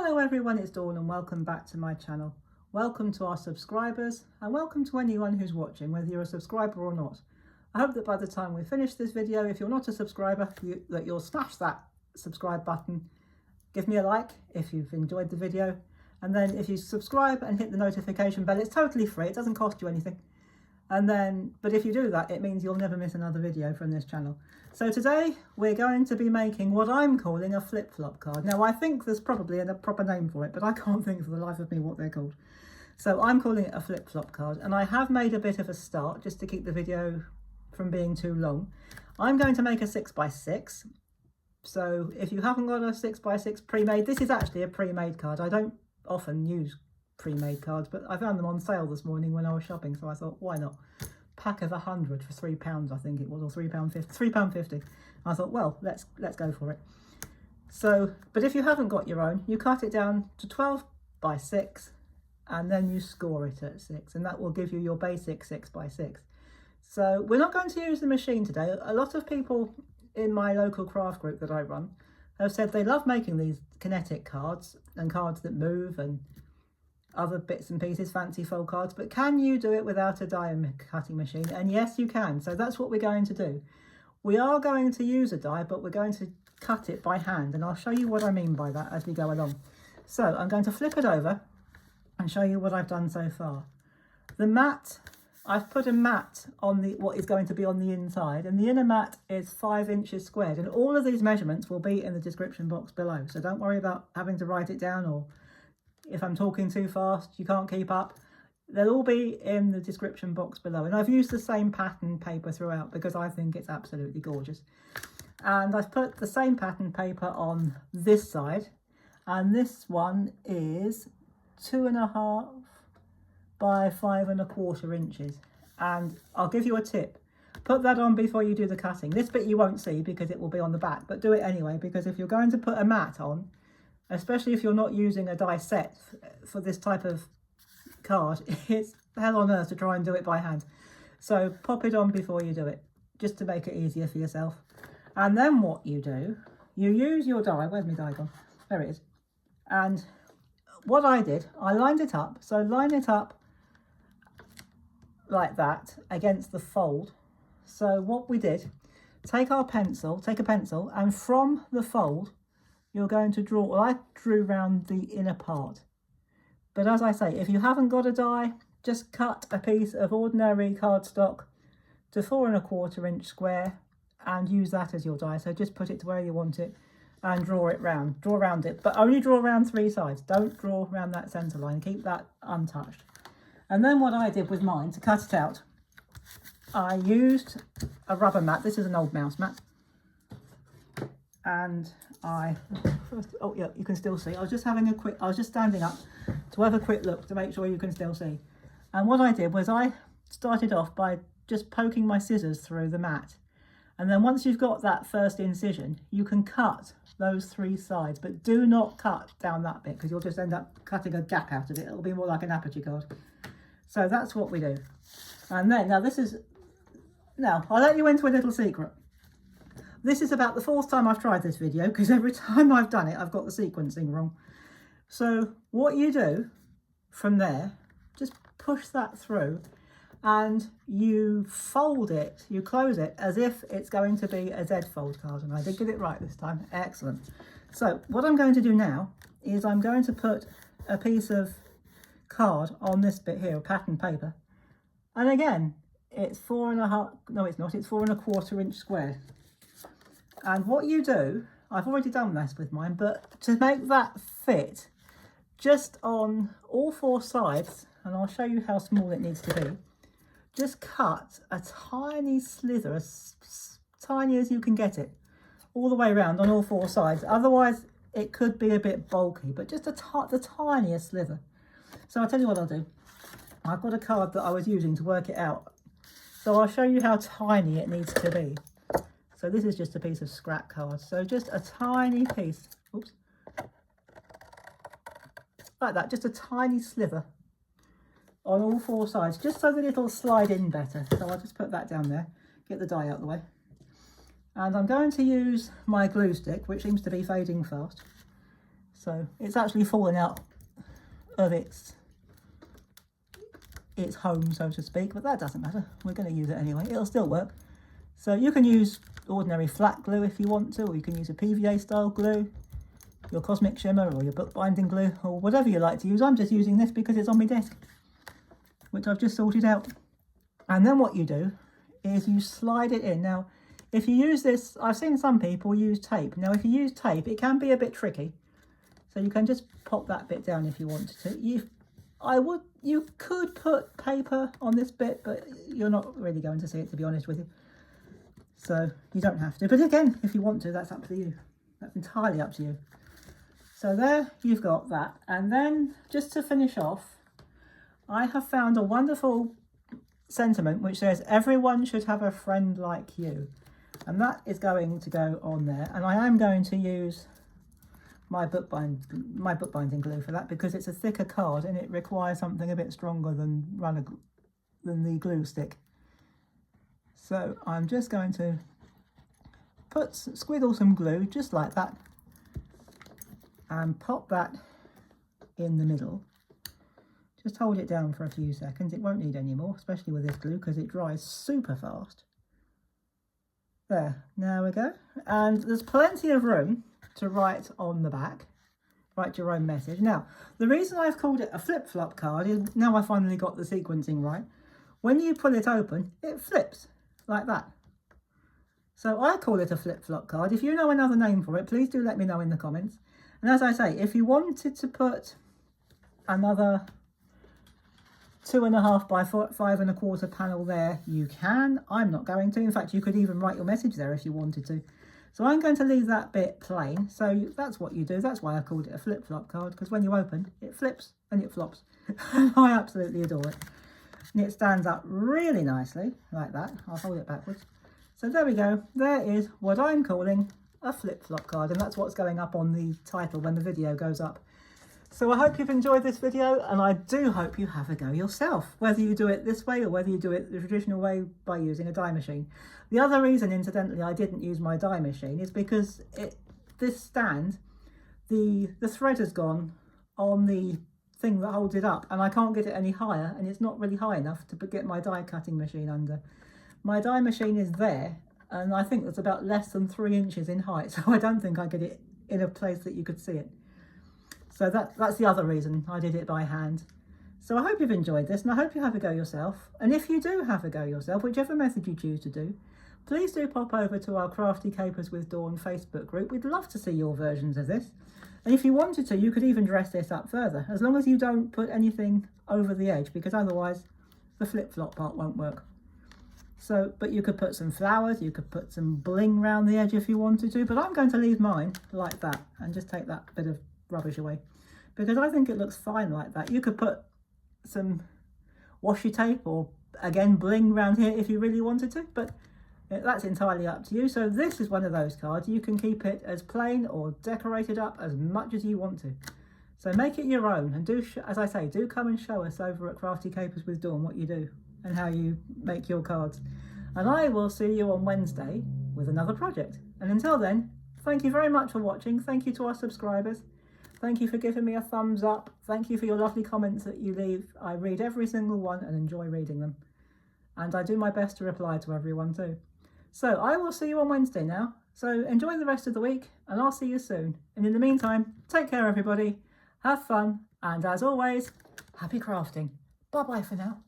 Hello everyone, it's Dawn and welcome back to my channel. Welcome to our subscribers and welcome to anyone who's watching, whether you're a subscriber or not. I hope that by the time we finish this video, if you're not a subscriber, that you'll smash that subscribe button, give me a like if you've enjoyed the video, and then if you subscribe and hit the notification bell, it's totally free, it doesn't cost you anything. But if you do that, it means you'll never miss another video from this channel. So today we're going to be making what I'm calling a flip-flop card. Now I think there's probably a proper name for it, but I can't think for the life of me what they're called. So I'm calling it a flip-flop card, and I have made a bit of a start just to keep the video from being too long. I'm going to make a 6x6. So if you haven't got a 6x6 pre-made, this is actually a pre-made card. I don't often use pre-made cards, but I found them on sale this morning when I was shopping, so I thought, why not? Pack of 100 for £3, I think it was, or £3.50. I thought, well, let's go for it. So, but if you haven't got your own, you cut it down to 12x6 and then you score it at 6, and that will give you your basic 6x6. So we're not going to use the machine today. A lot of people in my local craft group that I run have said they love making these kinetic cards and cards that move and other bits and pieces, fancy fold cards, but can you do it without a die cutting machine? And yes, you can. So that's what we're going to do. We are going to use a die, but we're going to cut it by hand, and I'll show you what I mean by that as we go along. So I'm going to flip it over and show you what I've done so far. The mat, I've put a mat on what is going to be on the inside, and the inner mat is 5 inches squared, and all of these measurements will be in the description box below, so don't worry about having to write it down, or if I'm talking too fast, you can't keep up. They'll all be in the description box below. And I've used the same pattern paper throughout because I think it's absolutely gorgeous. And I've put the same pattern paper on this side. And this one is 2.5 by 5.25 inches. And I'll give you a tip. Put that on before you do the cutting. This bit you won't see because it will be on the back, but do it anyway, because if you're going to put a mat on, especially if you're not using a die set for this type of card, it's hell on earth to try and do it by hand. So pop it on before you do it, just to make it easier for yourself. And then what you do, you use your die. Where's my die gone? There it is. And what I did, I lined it up. So line it up like that against the fold. So what we did, take a pencil, and from the fold, you're going to draw, well, I drew round the inner part. But as I say, if you haven't got a die, just cut a piece of ordinary cardstock to 4.25 inch square and use that as your die. So just put it to where you want it and draw around it, but only draw around 3 sides. Don't draw around that centre line, keep that untouched. And then what I did with mine, to cut it out, I used a rubber mat. This is an old mouse mat. And oh yeah, you can still see. I was just standing up to have a quick look to make sure you can still see. And what I did was I started off by just poking my scissors through the mat. And then once you've got that first incision, you can cut those 3 sides, but do not cut down that bit because you'll just end up cutting a gap out of it. It'll be more like an aperture card. So that's what we do. And then, now I'll let you into a little secret. This is about the 4th time I've tried this video because every time I've done it, I've got the sequencing wrong. So what you do from there, just push that through and you fold it, you close it as if it's going to be a Z fold card. And I did get it right this time. Excellent. So what I'm going to do now is I'm going to put a piece of card on this bit here, pattern paper. And again, it's 4.5, no it's not, it's 4.25 inch square. And what you do, I've already done this with mine, but to make that fit just on all 4 sides, and I'll show you how small it needs to be, just cut a tiny slither, as tiny as you can get it, all the way around on all 4 sides. Otherwise, it could be a bit bulky, but just the tiniest slither. So I'll tell you what I'll do. I've got a card that I was using to work it out. So I'll show you how tiny it needs to be. So this is just a piece of scrap card. So just a tiny piece, oops, like that, just a tiny sliver on all 4 sides, just so that it'll slide in better. So I'll just put that down there, get the die out of the way. And I'm going to use my glue stick, which seems to be fading fast. So it's actually fallen out of its home, so to speak, but that doesn't matter. We're going to use it anyway. It'll still work. So you can use ordinary flat glue if you want to, or you can use a PVA style glue, your Cosmic Shimmer or your bookbinding glue, or whatever you like to use. I'm just using this because it's on my desk, which I've just sorted out. And then what you do is you slide it in. Now, if you use this, I've seen some people use tape. Now, if you use tape, it can be a bit tricky. So you can just pop that bit down if you wanted to. You could put paper on this bit, but you're not really going to see it, to be honest with you. So you don't have to. But again, if you want to, that's up to you. That's entirely up to you. So there you've got that. And then just to finish off, I have found a wonderful sentiment which says everyone should have a friend like you. And that is going to go on there. And I am going to use my bookbinding glue for that because it's a thicker card and it requires something a bit stronger than the glue stick. So I'm just going to squiggle some glue just like that and pop that in the middle. Just hold it down for a few seconds. It won't need any more, especially with this glue because it dries super fast. There, now we go. And there's plenty of room to write on the back, write your own message. Now, the reason I've called it a flip-flop card is, now I finally got the sequencing right, when you pull it open, it flips like that. So I call it a flip-flop card. If you know another name for it, please do let me know in the comments. And as I say, if you wanted to put another 2.5 by 5.25 panel there, you can. I'm not going to. In fact, you could even write your message there if you wanted to. So I'm going to leave that bit plain. So that's what you do. That's why I called it a flip-flop card, because when you open, it flips and it flops. I absolutely adore it. And it stands up really nicely, like that. I'll hold it backwards. So there we go. There is what I'm calling a flip-flop card, and that's what's going up on the title when the video goes up. So I hope you've enjoyed this video, and I do hope you have a go yourself, whether you do it this way or whether you do it the traditional way by using a die machine. The other reason, incidentally, I didn't use my die machine is because this stand, the thread has gone on the thing that holds it up, and I can't get it any higher, and it's not really high enough to get my die cutting machine under. My die machine is there, and I think it's about less than 3 inches in height, so I don't think I get it in a place that you could see it. So that's the other reason I did it by hand. So I hope you've enjoyed this, and I hope you have a go yourself. And if you do have a go yourself, whichever method you choose to do, please do pop over to our Crafty Capers with Dawn Facebook group. We'd love to see your versions of this. And if you wanted to, you could even dress this up further, as long as you don't put anything over the edge, because otherwise the flip-flop part won't work. So, but you could put some flowers, you could put some bling around the edge if you wanted to, but I'm going to leave mine like that and just take that bit of rubbish away, because I think it looks fine like that. You could put some washi tape or, again, bling around here if you really wanted to, but that's entirely up to you. So this is one of those cards. You can keep it as plain or decorate it up as much as you want to. So make it your own, and do, as I say, do come and show us over at Crafty Capers with Dawn what you do and how you make your cards. And I will see you on Wednesday with another project. And until then, thank you very much for watching. Thank you to our subscribers. Thank you for giving me a thumbs up. Thank you for your lovely comments that you leave. I read every single one and enjoy reading them. And I do my best to reply to everyone too. So I will see you on Wednesday now. So enjoy the rest of the week, and I'll see you soon. And in the meantime, take care everybody. Have fun. And as always, happy crafting. Bye bye for now.